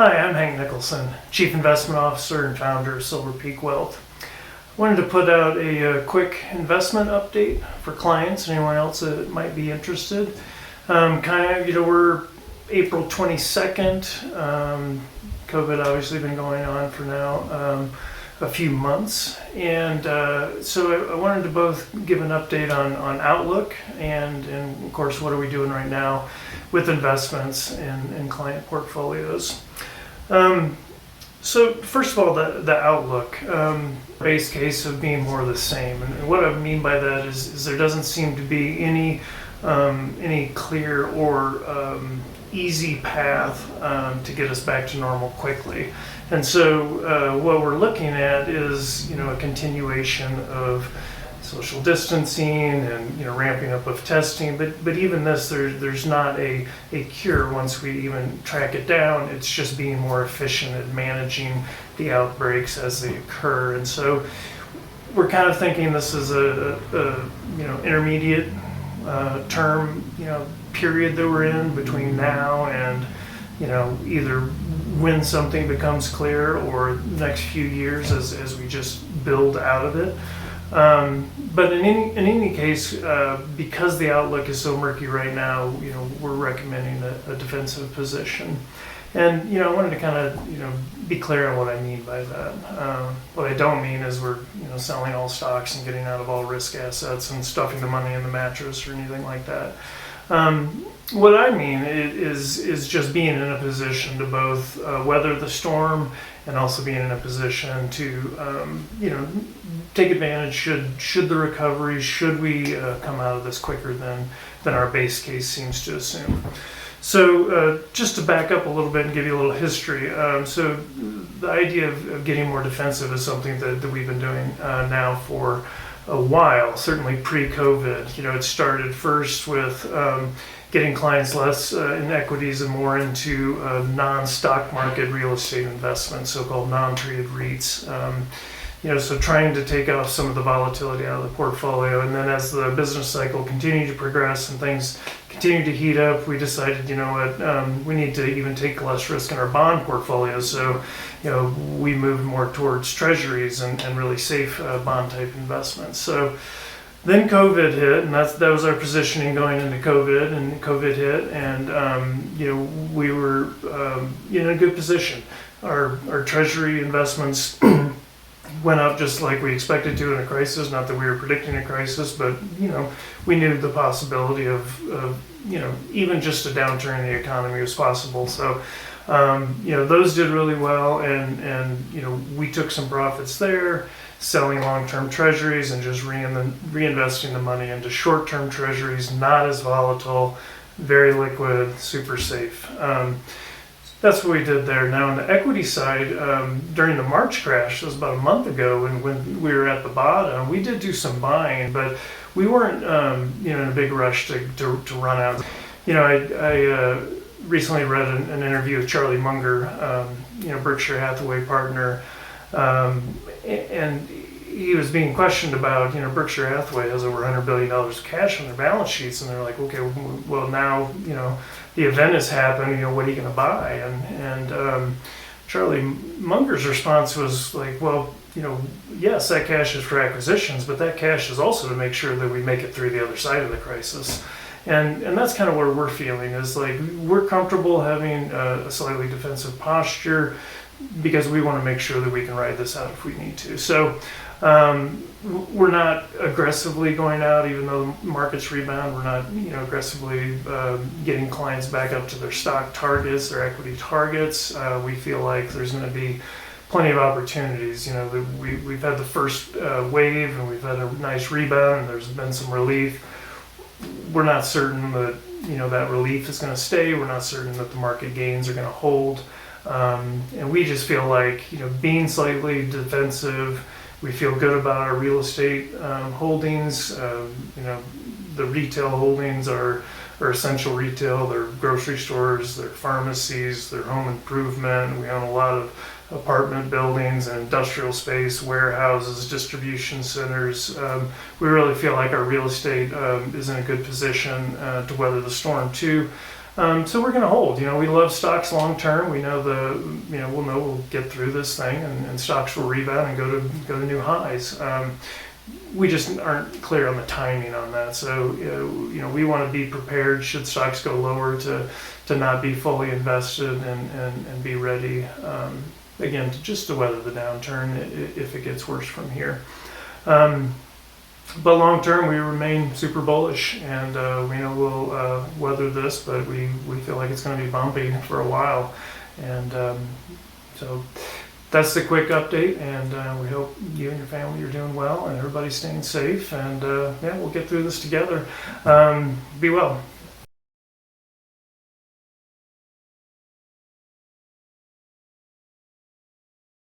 Hi, I'm Hank Nicholson, Chief Investment Officer and founder of SilverPeak Wealth. Wanted to put out a quick investment update for clients and anyone else that might be interested. We're April 22nd. COVID obviously been going on for now a few months, and so I wanted to both give an update on outlook and of course what are we doing right now with investments in client portfolios. So first of all, the outlook, base case of being more of the same, and what I mean by that is there doesn't seem to be any clear or easy path to get us back to normal quickly. And so what we're looking at is a continuation of social distancing and ramping up of testing, but even this, there's not a cure once we even track it down. It's just being more efficient at managing the outbreaks as they occur. And so we're kind of thinking this is a intermediate term period that we're in between now and either when something becomes clear or the next few years as we just build out of it. But in any case, because the outlook is so murky right now, we're recommending a defensive position. And I wanted to kind of be clear on what I mean by that. What I don't mean is we're selling all stocks and getting out of all risk assets and stuffing the money in the mattress or anything like that. What I mean is just being in a position to both weather the storm and also being in a position to take advantage should the recovery, should we come out of this quicker than our base case seems to assume. So just to back up a little bit and give you a little history, so the idea of getting more defensive is something that we've been doing now for a while, certainly pre-COVID. It started first with getting clients less in equities and more into non-stock market real estate investments, so-called non-traded REITs. So trying to take off some of the volatility out of the portfolio. And then as the business cycle continued to progress and things continued to heat up, we decided, we need to even take less risk in our bond portfolio. So, we moved more towards treasuries and really safe bond type investments. So then COVID hit, and that was our positioning going into COVID, and COVID hit, and we were in a good position. Our treasury investments went up just like we expected to in a crisis. Not that we were predicting a crisis, but we knew the possibility of even just a downturn in the economy was possible. So those did really well, and we took some profits there, selling long-term treasuries and just reinvesting the money into short-term treasuries, not as volatile, very liquid, super safe. That's what we did there. Now on the equity side, during the March crash, it was about a month ago, and when we were at the bottom, we did do some buying, but we weren't in a big rush to run out. I recently read an interview with Charlie Munger, Berkshire Hathaway partner, and he was being questioned about, Berkshire Hathaway has over $100 billion of cash on their balance sheets, and they're like, okay, well now, the event has happened, what are you going to buy? And Charlie Munger's response was like, well, yes, that cash is for acquisitions, but that cash is also to make sure that we make it through the other side of the crisis. And that's kind of where we're feeling, is like we're comfortable having a slightly defensive posture because we want to make sure that we can ride this out if we need to. So we're not aggressively going out, even though the markets rebound. We're not aggressively getting clients back up to their stock targets, their equity targets. We feel like there's going to be plenty of opportunities. We've had the first wave, and we've had a nice rebound, and there's been some relief. We're not certain that that relief is going to stay. We're not certain that the market gains are going to hold, and we just feel like being slightly defensive. We feel good about our real estate holdings. The retail holdings are essential retail. They're grocery stores, they're pharmacies, they're home improvement. We own a lot of apartment buildings and industrial space, warehouses, distribution centers. We really feel like our real estate is in a good position to weather the storm too. So we're going to hold. We love stocks long term. We know we'll get through this thing, and stocks will rebound and go to new highs. We just aren't clear on the timing on that. So we want to be prepared should stocks go lower to not be fully invested and be ready again to weather the downturn if it gets worse from here. But long term, we remain super bullish, and we know we'll weather this, but we feel like it's going to be bumpy for a while. And so that's the quick update, and we hope you and your family are doing well, and everybody's staying safe, and we'll get through this together. Be well.